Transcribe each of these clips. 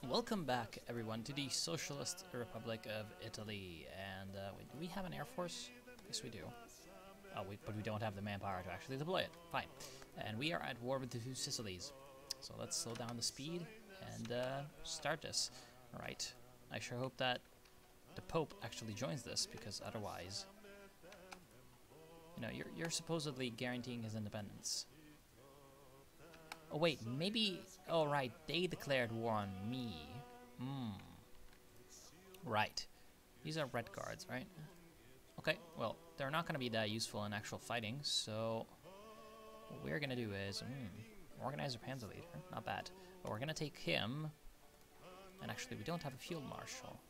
Welcome back, everyone, to the Socialist Republic of Italy. And wait, do we have an air force? Yes, we do. But we don't have the manpower to actually deploy it. Fine. And we are at war with the two Sicilies. So let's slow down the speed and start this. All right. I sure hope that the Pope actually joins this, because otherwise, you know, you're supposedly guaranteeing his independence. Oh wait, maybe... Oh right, they declared war on me. Right. These are red guards, right? Okay, well, they're not going to be that useful in actual fighting, so... What we're going to do is... Organizer Panzer Leader, not bad. But we're going to take him... And actually, we don't have a Field Marshal.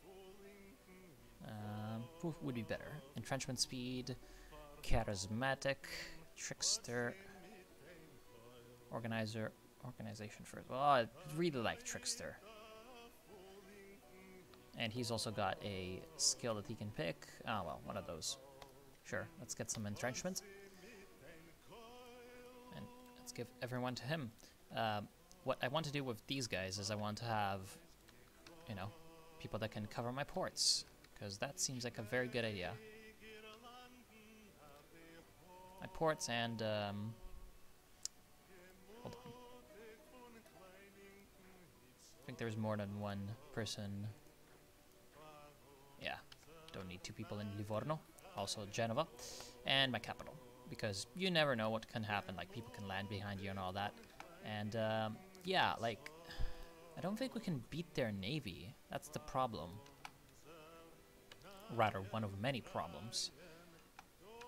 Who would be better? Entrenchment Speed, Charismatic, Trickster... Organization first. Well, I really like Trickster. And he's also got a skill that he can pick. Ah, well, one of those. Sure, let's get some entrenchment. And let's give everyone to him. What I want to do with these guys is I want to have, you know, people that can cover my ports. Because that seems like a very good idea. My ports and, hold on. I think there's more than one person. Yeah, don't need two people in Livorno. Also Genova. And my capital. Because you never know what can happen. Like, people can land behind you and all that. And, yeah, like, I don't think we can beat their navy. That's the problem. Rather, one of many problems.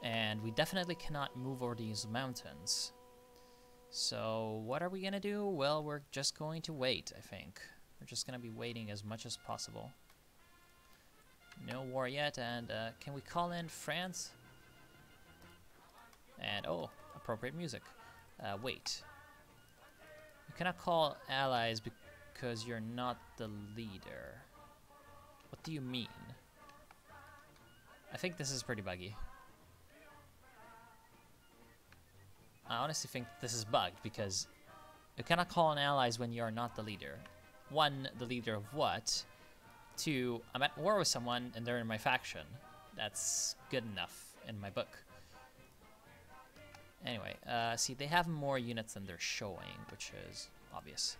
And we definitely cannot move over these mountains. So, what are we gonna do? Well, we're just going to wait, I think. We're just gonna be waiting as much as possible. No war yet, and can we call in France? And, oh, appropriate music. Wait. You cannot call allies because you're not the leader. What do you mean? I think this is pretty buggy. I honestly think this is bugged because you cannot call on allies when you are not the leader. One, the leader of what? Two, I'm at war with someone and they're in my faction. That's good enough in my book. Anyway, see, they have more units than they're showing, which is obvious.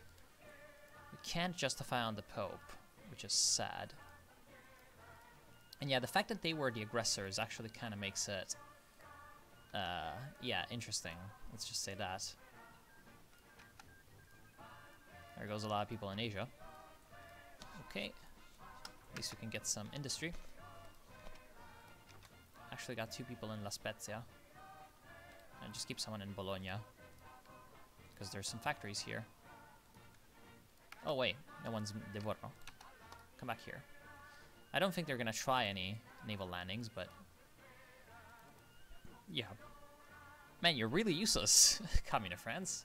We can't justify on the Pope, which is sad. And yeah, the fact that they were the aggressors actually kind of makes it yeah, interesting. Let's just say that. There goes a lot of people in Asia. Okay. At least we can get some industry. Actually got two people in La Spezia. And just keep someone in Bologna. Because there's some factories here. Oh wait, no one's in Livorno. Come back here. I don't think they're gonna try any naval landings, but... Yeah. Man, you're really useless, Communist France.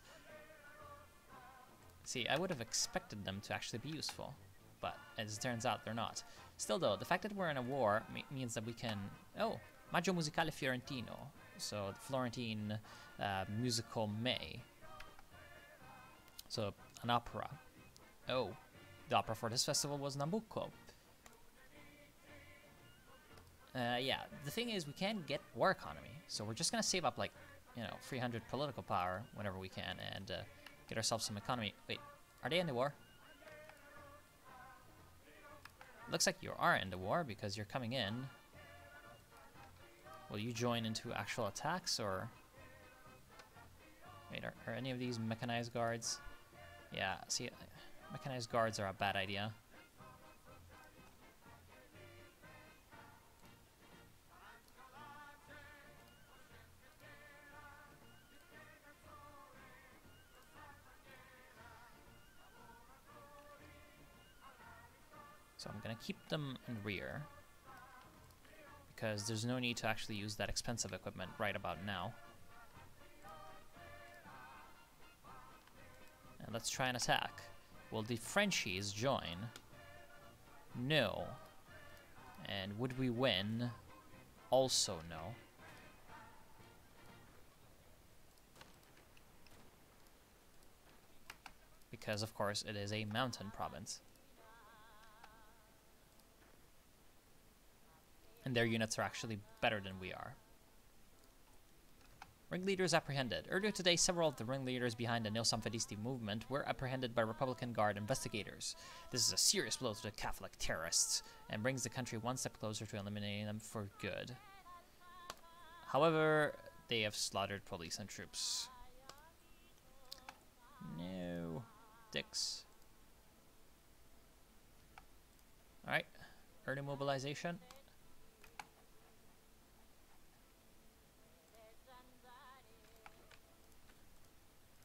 See, I would have expected them to actually be useful, but as it turns out, they're not. Still though, the fact that we're in a war means that we can... Oh, Maggio Musicale Fiorentino. So, the Florentine musical May. So, an opera. Oh, the opera for this festival was Nabucco. Yeah, the thing is, we can't get war economy, so we're just gonna save up, like, you know, 300 political power whenever we can, and get ourselves some economy. Wait, are they in the war? Looks like you are in the war, because you're coming in. Will you join into actual attacks, or... Wait, are any of these mechanized guards? Yeah, see, mechanized guards are a bad idea. So I'm gonna keep them in rear, because there's no need to actually use that expensive equipment right about now. And let's try and attack. Will the Frenchies join? No. And would we win? Also no. Because of course it is a mountain province. And their units are actually better than we are. Ringleaders apprehended. Earlier today, several of the ringleaders behind the Nil Samfedisti movement were apprehended by Republican Guard investigators. This is a serious blow to the Catholic terrorists and brings the country one step closer to eliminating them for good. However, they have slaughtered police and troops. No. Dicks. Alright. Early mobilization.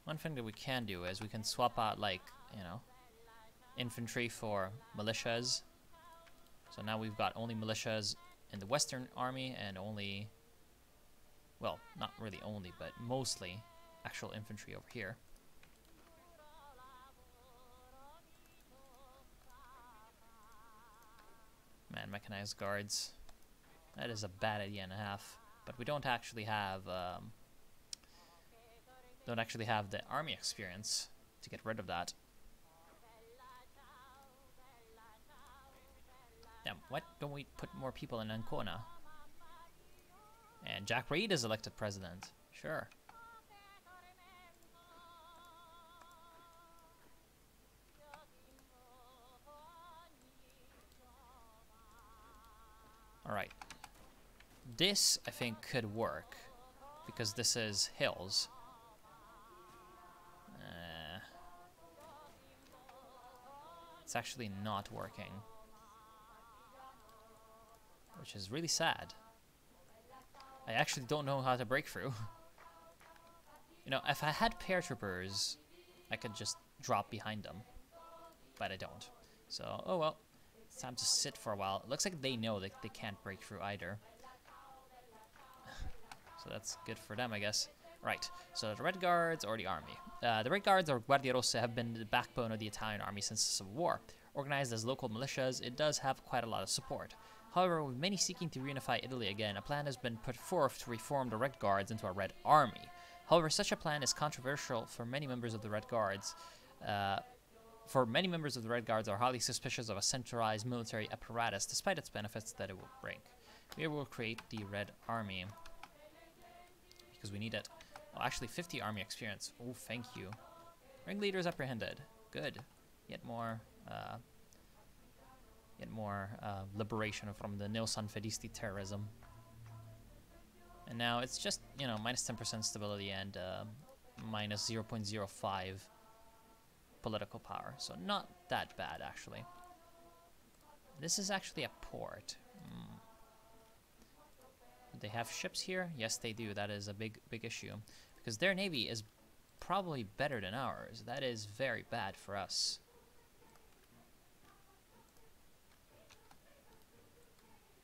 One thing that we can do is we can swap out, like, you know, infantry for militias. So now we've got only militias in the Western Army and only, well, not really only, but mostly actual infantry over here. Man, mechanized guards. That is a bad idea and a half. But we don't actually have the army experience to get rid of that. Now, why don't we put more people in Ancona? And Jack Reed is elected president. Sure. Alright. This, I think, could work. Because this is hills. It's actually not working. Which is really sad. I actually don't know how to break through. You know, if I had paratroopers, I could just drop behind them. But I don't. So, oh well. It's time to sit for a while. It looks like they know that they can't break through either. So that's good for them, I guess. Right, so the Red Guards or the army. The Red Guards or Guardia Rossa have been the backbone of the Italian army since the Civil War. Organized as local militias, it does have quite a lot of support. However, with many seeking to reunify Italy again, a plan has been put forth to reform the Red Guards into a Red Army. However, such a plan is controversial for many members of the Red Guards. Many members of the Red Guards are highly suspicious of a centralized military apparatus, despite its benefits that it will bring. We will create the Red Army. Because we need it. Oh, actually 50 army experience. Oh, thank you. Ringleaders apprehended. Good. Yet more liberation from the Nil Sanfedisti terrorism. And now it's just, you know, minus 10% stability and minus 0.05 political power. So not that bad, actually. This is actually a port. They have ships here? Yes, they do. That is a big issue. Because their navy is probably better than ours. That is very bad for us.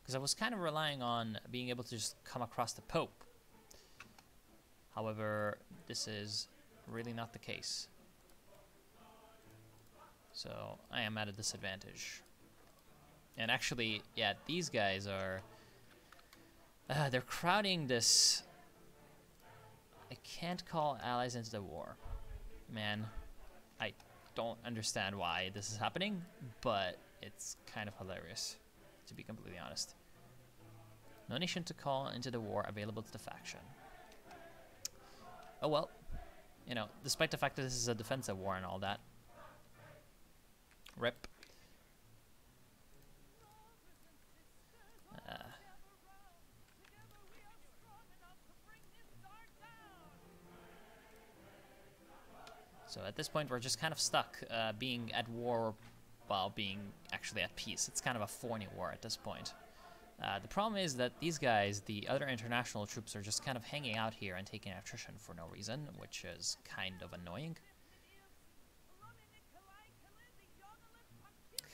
Because I was kind of relying on being able to just come across the Pope. However, this is really not the case. So, I am at a disadvantage. And actually, yeah, these guys are... they're crowding this... I can't call allies into the war. Man, I don't understand why this is happening, but it's kind of hilarious, to be completely honest. No nation to call into the war available to the faction. Oh well. You know, despite the fact that this is a defensive war and all that. RIP. So at this point, we're just kind of stuck being at war while being actually at peace. It's kind of a phony war at this point. The problem is that these guys, the other international troops, are just kind of hanging out here and taking attrition for no reason, which is kind of annoying.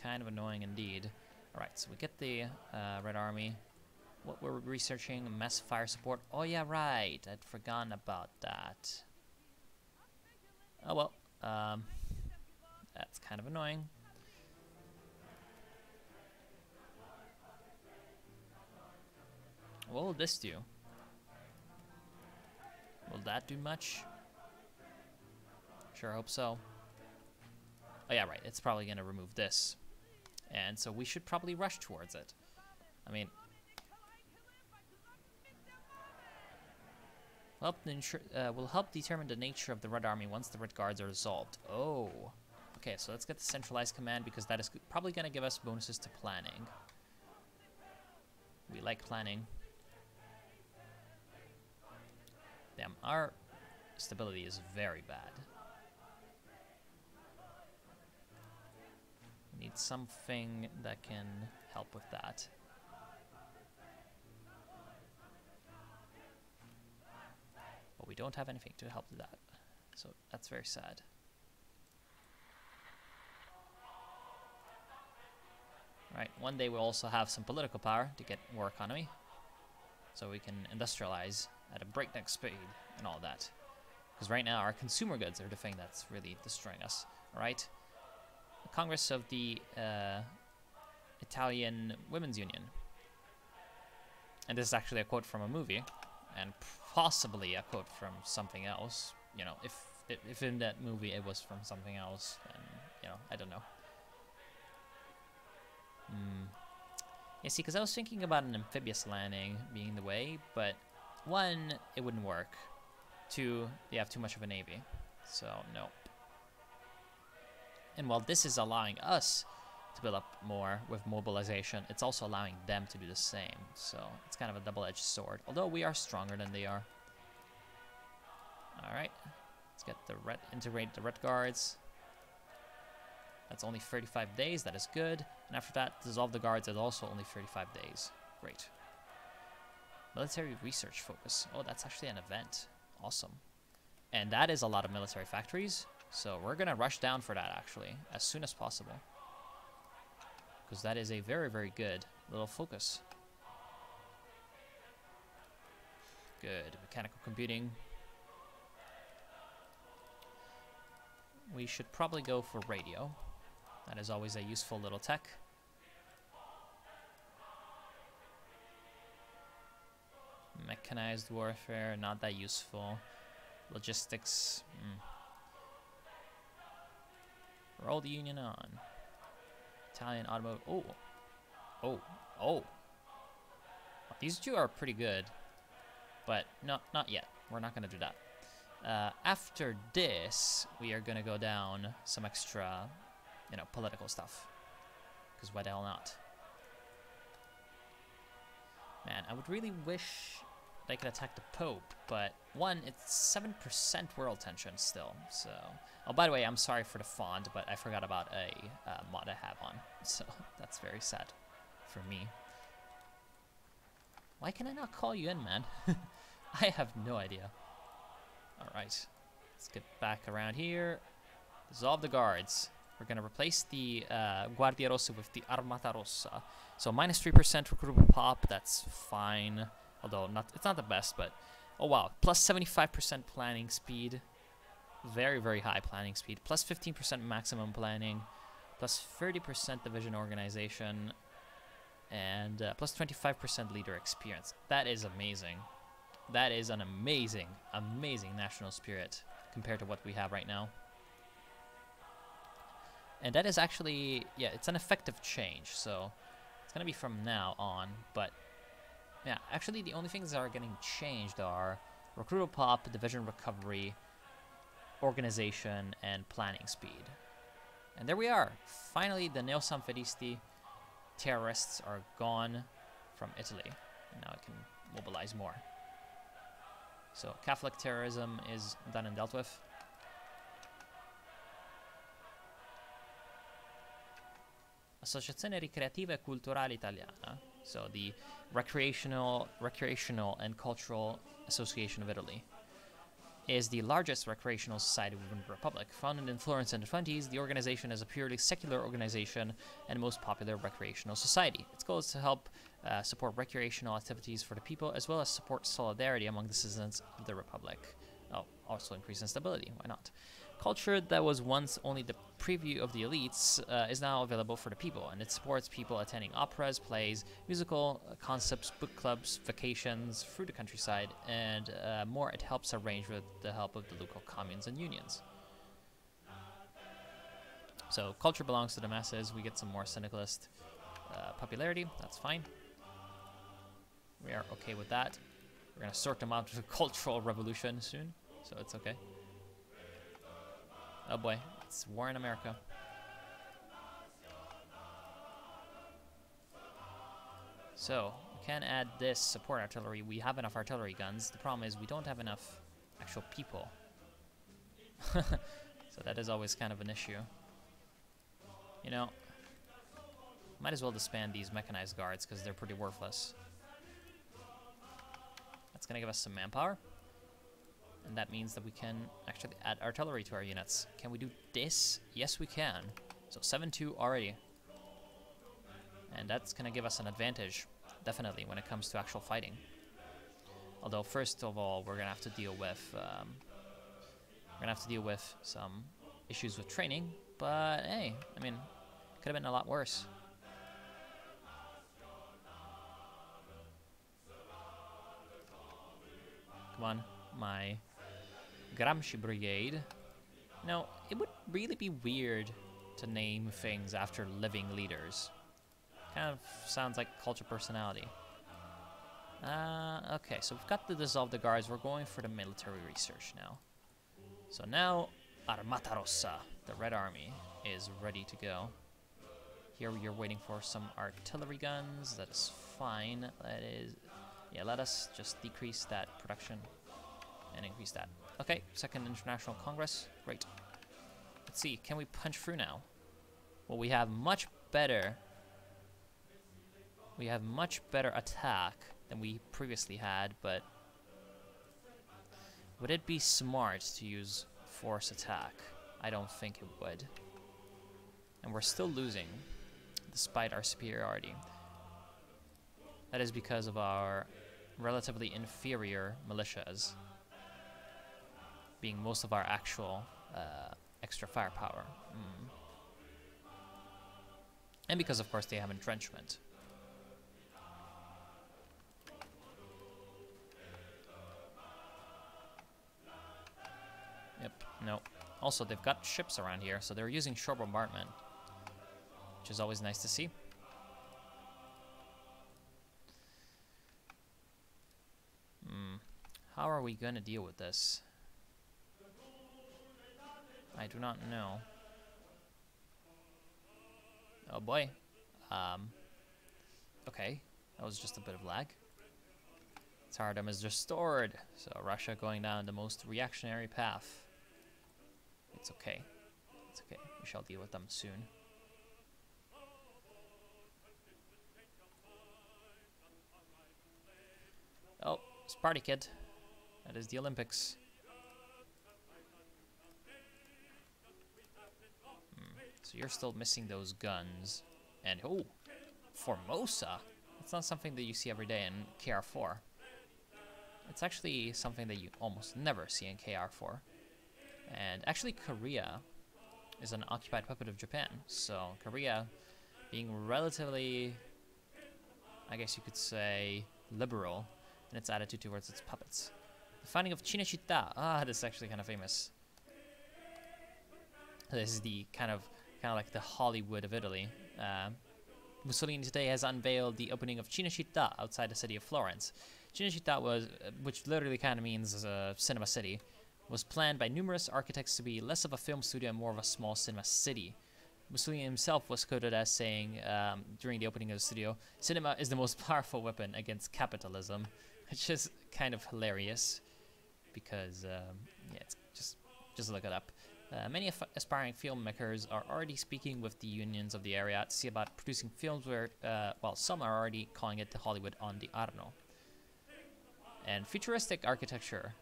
Kind of annoying indeed. Alright, so we get the Red Army. What we're researching, mass fire support. Oh yeah, right. I'd forgotten about that. Oh well, that's kind of annoying. What will this do? Will that do much? Sure hope so. Oh yeah, right, it's probably gonna remove this. And so we should probably rush towards it. I mean, Will help determine the nature of the Red Army once the Red Guards are dissolved. Oh. Okay, so let's get the centralized command because that is probably going to give us bonuses to planning. We like planning. Damn, our stability is very bad. We need something that can help with that. But we don't have anything to help with that. So that's very sad. Right, one day we'll also have some political power to get war economy. So we can industrialize at a breakneck speed and all that. Because right now our consumer goods are the thing that's really destroying us. Alright? The Congress of the Italian Women's Union. And this is actually a quote from a movie. And possibly a quote from something else. You know, if in that movie it was from something else, then, you know, I don't know. Yeah, see, because I was thinking about an amphibious landing being the way, but one, it wouldn't work. Two, they have too much of a navy. So, no. And while this is allowing us to build up more with mobilization, it's also allowing them to do the same. So, it's kind of a double-edged sword. Although we are stronger than they are. Alright. Let's get the integrate the Red Guards. That's only 35 days. That is good. And after that, dissolve the guards is also only 35 days. Great. Military research focus. Oh, that's actually an event. Awesome. And that is a lot of military factories. So we're going to rush down for that, actually, as soon as possible. Because that is a very, very good little focus. Good. Mechanical computing. We should probably go for radio. That is always a useful little tech. Mechanized warfare, not that useful. Logistics. Roll the Union on. Italian automotive. Oh. Oh. Oh. These two are pretty good. But not yet. We're not going to do that. After this, we are going to go down some extra, you know, political stuff. Because why the hell not? Man, I would really wish they could attack the Pope, but one, it's 7% world tension still, so... Oh, by the way, I'm sorry for the font, but I forgot about a mod I have on, so that's very sad for me. Why can I not call you in, man? I have no idea. Alright, let's get back around here. Dissolve the guards. We're going to replace the Guardia Rossa with the Armata Rossa. So minus 3% recruitable pop, that's fine. Although it's not the best, but... Oh wow, plus 75% planning speed. Very, very high planning speed. Plus 15% maximum planning. Plus 30% division organization. And plus 25% leader experience. That is amazing. That is an amazing, amazing national spirit compared to what we have right now. And that is actually, yeah, it's an effective change, so it's going to be from now on, but yeah, actually the only things that are getting changed are recruitable pop, division recovery, organization, and planning speed. And there we are. Finally, the Neo-Sanfedisti terrorists are gone from Italy, and now I can mobilize more. So Catholic terrorism is done and dealt with. Associazione Ricreativa e Culturale Italiana, so the recreational and cultural association of Italy, is the largest recreational society within the Republic. Founded in Florence in the 20s, the organization is a purely secular organization and most popular recreational society. Its goal is to help support recreational activities for the people, as well as support solidarity among the citizens of the Republic. Oh, also increase in stability, why not? Culture that was once only the preview of the elites is now available for the people, and it supports people attending operas, plays, musical concepts, book clubs, vacations through the countryside, and more. It helps arrange with the help of the local communes and unions. So culture belongs to the masses. We get some more syndicalist popularity. That's fine. We are okay with that. We're gonna sort them out with a cultural revolution soon, so it's okay. Oh boy, it's war in America. So, we can add this support artillery. We have enough artillery guns. The problem is we don't have enough actual people. So that is always kind of an issue. You know, might as well disband these mechanized guards because they're pretty worthless. That's going to give us some manpower. And that means that we can actually add artillery to our units. Can we do this? Yes, we can. So 7-2 already. And that's going to give us an advantage, definitely, when it comes to actual fighting. Although, first of all, we're going to have to deal with... some issues with training. But, hey, I mean, could have been a lot worse. Come on, my Gramsci Brigade. No, it would really be weird to name things after living leaders. Kind of sounds like culture personality. Okay, so we've got to dissolve the guards. We're going for the military research now. So now, Armata Rossa, the Red Army, is ready to go. Here we are waiting for some artillery guns. That is fine. That is... Yeah, let us just decrease that production and increase that. Okay, Second International Congress. Great. Let's see, can we punch through now? Well, we have much better... We have much better attack than we previously had, but... Would it be smart to use force attack? I don't think it would. And we're still losing, despite our superiority. That is because of our relatively inferior militias being most of our actual extra firepower. And because, of course, they have entrenchment. Yep, no. Also, they've got ships around here, so they're using shore bombardment, which is always nice to see. How are we going to deal with this? I do not know. Oh boy. Okay, that was just a bit of lag. Tsardom is restored, so Russia going down the most reactionary path. It's okay. It's okay. We shall deal with them soon. Oh, Sparty Kid. That is the Olympics. So you're still missing those guns. And, oh, Formosa. It's not something that you see every day in KR4. It's actually something that you almost never see in KR4. And actually Korea is an occupied puppet of Japan. So Korea being relatively, I guess you could say, liberal in its attitude towards its puppets. The founding of Cinecittà. Ah, this is actually kind of famous. This is the kind of like the Hollywood of Italy. Mussolini today has unveiled the opening of Cinecittà outside the city of Florence. Cinecittà was, which literally kind of means cinema city, was planned by numerous architects to be less of a film studio and more of a small cinema city. Mussolini himself was quoted as saying during the opening of the studio, "Cinema is the most powerful weapon against capitalism," which is kind of hilarious because yeah, it's just look it up. Many aspiring filmmakers are already speaking with the unions of the area to see about producing films where, well, some are already calling it the Hollywood on the Arno. And futuristic architecture.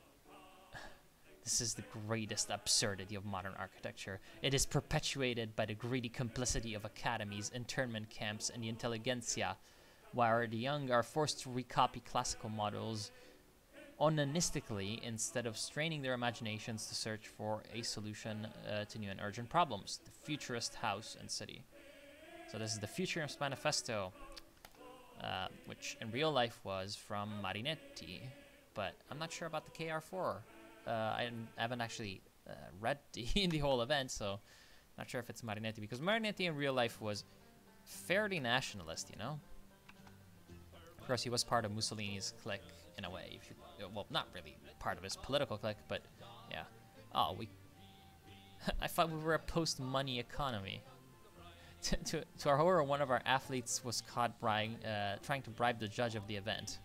This is the greatest absurdity of modern architecture. It is perpetuated by the greedy complicity of academies, internment camps, and the intelligentsia, while the young are forced to recopy classical models onanistically instead of straining their imaginations to search for a solution to new and urgent problems. The Futurist House and City. So this is the Futurist Manifesto, which in real life was from Marinetti, but I'm not sure about the KR4. I haven't actually read the whole event, so not sure if it's Marinetti, because Marinetti in real life was fairly nationalist, you know? Of course, he was part of Mussolini's clique in a way. If you, well, not really part of his political clique, but yeah. Oh, we. I thought we were a post-money economy. To our horror, one of our athletes was caught trying to bribe the judge of the event.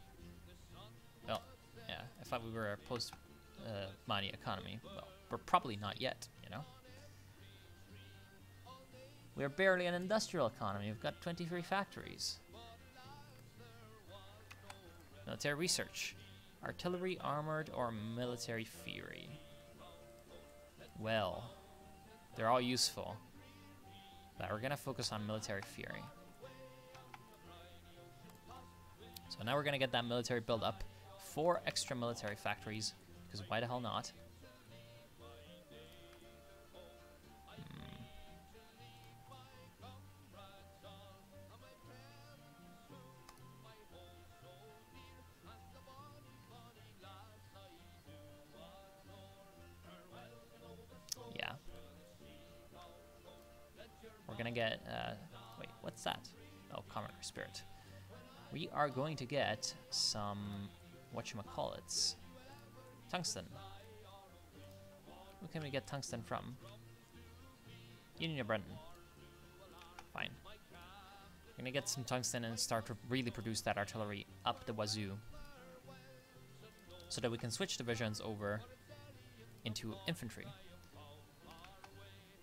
Well, yeah, I thought we were a post-money economy. Well, we're probably not yet, you know? We're barely an industrial economy. We've got 23 factories. Military research. Artillery, armored, or military theory. Well, they're all useful. But we're gonna focus on military theory. So now we're gonna get that military build up. 4 extra military factories, because why the hell not? Yeah. We're gonna get, wait, what's that? Oh, Commoner Spirit. We are going to get some, whatchamacallits, tungsten. Who can we get tungsten from? Union of Britain. Fine. We're gonna get some tungsten and start to really produce that artillery up the wazoo. So that we can switch divisions over into infantry.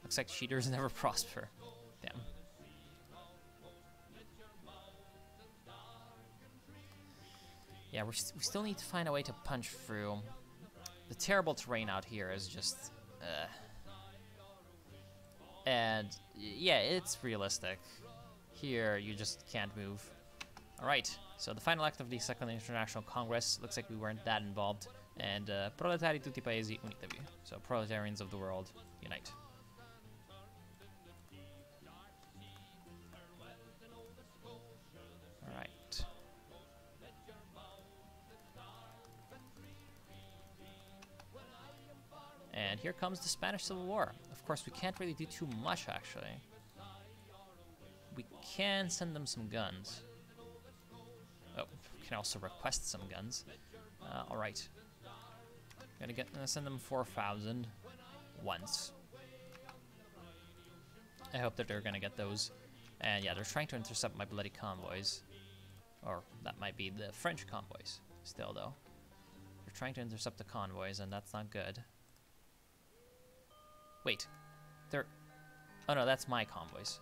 Looks like cheaters never prosper. Damn. Yeah, we still need to find a way to punch through. The terrible terrain out here is just... And, yeah, it's realistic. Here, you just can't move. Alright, so the final act of the Second International Congress, looks like we weren't that involved. And, proletari tutti paesi unitevi. So, proletarians of the world, unite. Alright. And here comes the Spanish Civil War. Of course, we can't really do too much, actually. We can send them some guns. Oh, we can also request some guns. Alright. Gonna send them 4,000 once. I hope that they're gonna get those. And yeah, they're trying to intercept my bloody convoys. Or that might be the French convoys still, though. They're trying to intercept the convoys, and that's not good. Wait. They're... Oh no, that's my convoys.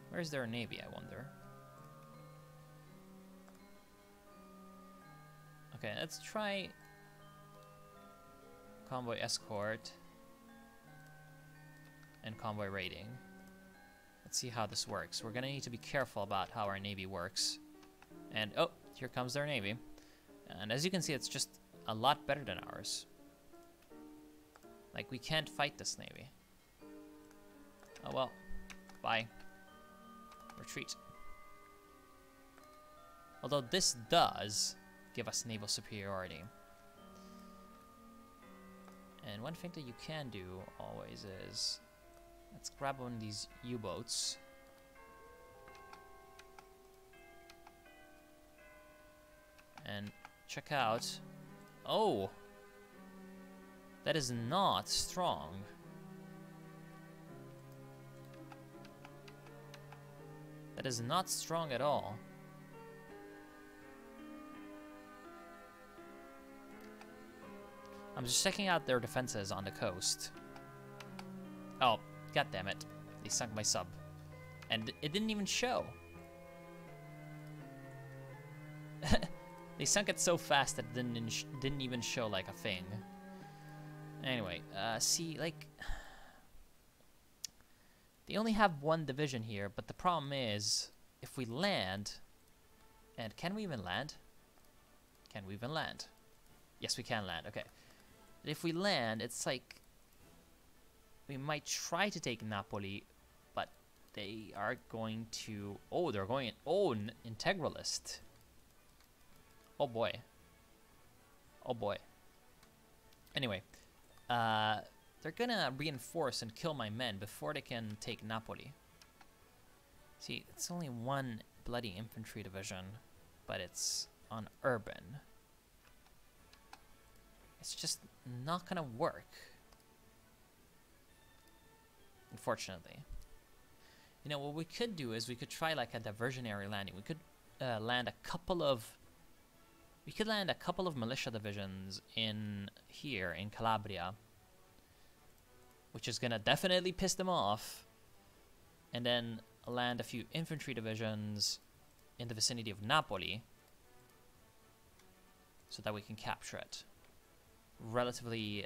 Where's their navy, I wonder? Okay, let's try convoy escort and convoy raiding. Let's see how this works. We're gonna need to be careful about how our navy works. And, oh, here comes their navy. And as you can see, it's just a lot better than ours. Like, we can't fight this navy. Oh well. Bye. Retreat. Although this does give us naval superiority. And one thing that you can do always is... Let's grab one of these U-boats. And check out... Oh! That is not strong. That is not strong at all. I'm just checking out their defenses on the coast. Oh, god damn it. They sunk my sub. And it didn't even show. They sunk it so fast that it didn't even show like a thing. Anyway, see, like... They only have one division here, but the problem is, if we land... And can we even land? Can we even land? Yes, we can land, okay. If we land, it's like... We might try to take Napoli, but they are going to... Oh, they're going... Oh, integralist. Oh boy. Oh boy. Anyway, they're gonna reinforce and kill my men before they can take Napoli. See, it's only one bloody infantry division, but it's on urban. It's just not gonna work, unfortunately. You know, what we could do is we could try like a diversionary landing. We could land a couple of militia divisions in here in Calabria, which is gonna definitely piss them off, and then land a few infantry divisions in the vicinity of Napoli so that we can capture it relatively,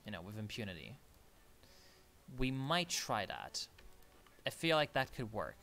you know, with impunity. We might try that. I feel like that could work.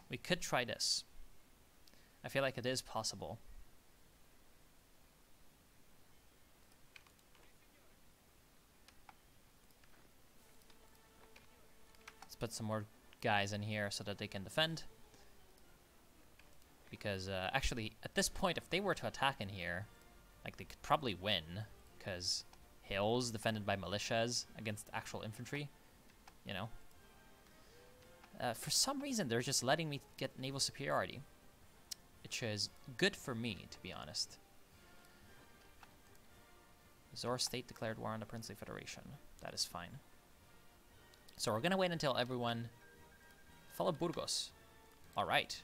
We could try this. I feel like it is possible. Let's put some more guys in here so that they can defend. Because actually, at this point, if they were to attack in here, like they could probably win. Because hills defended by militias against actual infantry, you know. For some reason, they're just letting me get naval superiority, which is good for me, to be honest. Zor state declared war on the Princely Federation. That is fine. So we're going to wait until everyone followed Burgos. All right.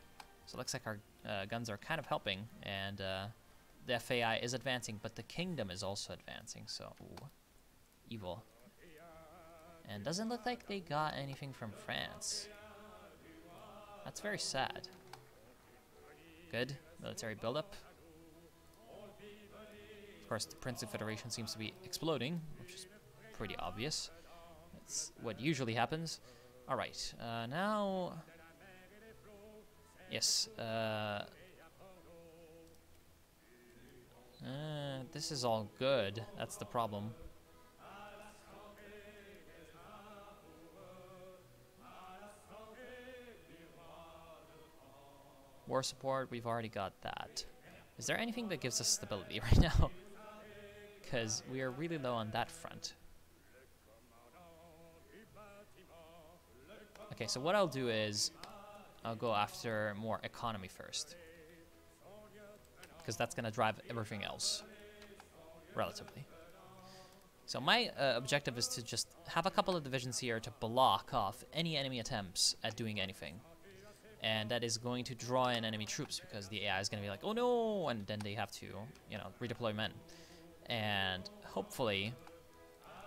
So it looks like our guns are kind of helping, and the FAI is advancing, but the kingdom is also advancing, so ooh, evil. And doesn't look like they got anything from France. That's very sad. Good. Military buildup. Of course, the Princely Federation seems to be exploding, which is pretty obvious. That's what usually happens. Alright, now... Yes, this is all good. That's the problem. War support, we've already got that. Is there anything that gives us stability right now? Because we are really low on that front. Okay, so what I'll do is I'll go after more economy first. Because that's going to drive everything else, relatively. So my objective is to just have a couple of divisions here to block off any enemy attempts at doing anything. And that is going to draw in enemy troops because the AI is going to be like, oh no, and then they have to, you know, redeploy men. And hopefully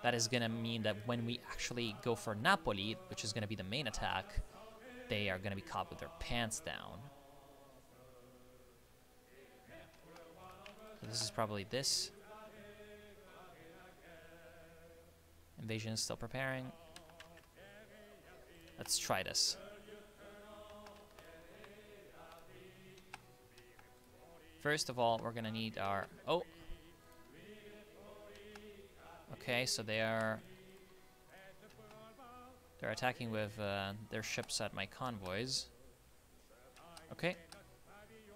that is going to mean that when we actually go for Napoli, which is going to be the main attack, they are going to be caught with their pants down. So this is probably this. Invasion is still preparing. Let's try this. First of all, we're gonna need our... Oh! Okay, so they're attacking with their ships at my convoys. Okay.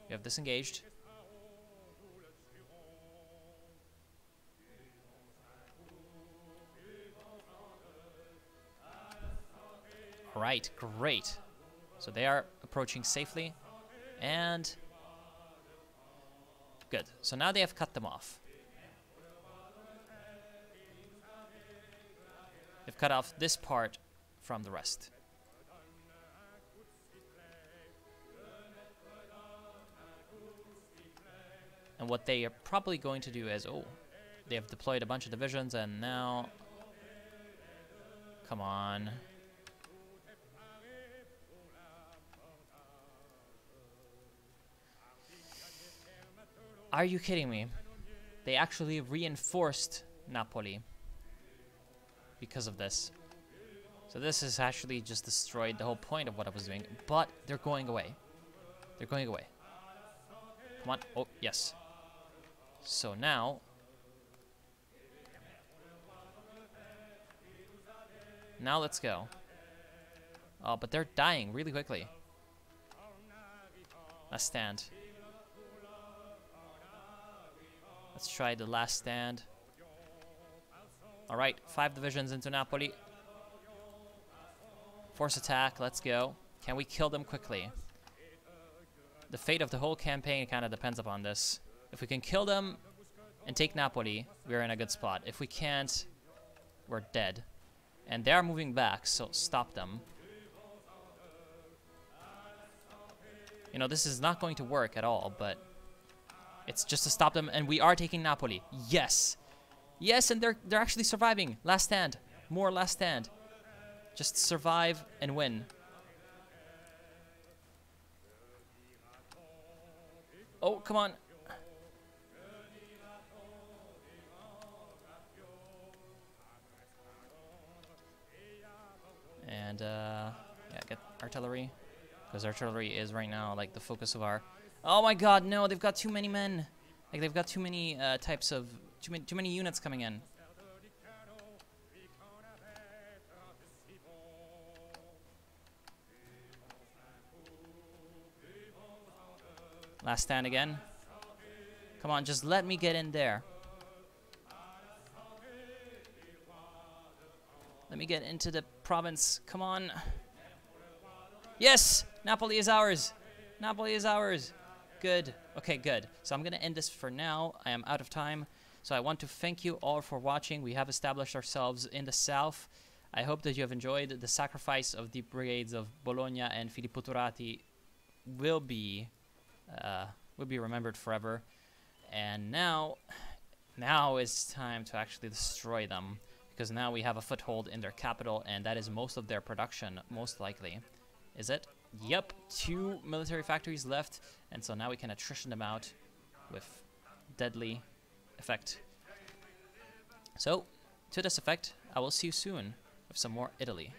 We have disengaged. Alright, great. So they are approaching safely. And... good. So now they have cut them off. They've cut off this part from the rest. And what they are probably going to do is, oh, they have deployed a bunch of divisions and now... Come on. Are you kidding me? They actually reinforced Napoli. because of this. So this has actually just destroyed the whole point of what I was doing. But they're going away. They're going away. Come on. Oh, yes. So now... Now let's go. Oh, but they're dying really quickly. Last stand. Let's try the last stand. Alright, 5 divisions into Napoli. Force attack, let's go. Can we kill them quickly? The fate of the whole campaign kind of depends upon this. If we can kill them and take Napoli, we're in a good spot. If we can't, we're dead. And they are moving back, so stop them. You know, this is not going to work at all, but it's just to stop them, and we are taking Napoli. Yes! Yes, and they're actually surviving. Last stand. More last stand. Just survive and win. Oh, come on. And, yeah, get artillery. Because artillery is right now, like, the focus of our... Oh my god, no, they've got too many men. Like, they've got too many types of... Too many units coming in. Last stand again. Come on, just let me get in there. Let me get into the province. Come on. Yes! Napoli is ours. Napoli is ours. Good. Okay, good. So I'm going to end this for now. I am out of time. So I want to thank you all for watching. We have established ourselves in the south. I hope that you have enjoyed. The sacrifice of the brigades of Bologna and Filippo Turati will be remembered forever. And now is time to actually destroy them, because now we have a foothold in their capital, and that is most of their production, most likely. Is it? Yep, 2 military factories left, and so now we can attrition them out with deadly effect. So, to this effect, I will see you soon with some more Italy.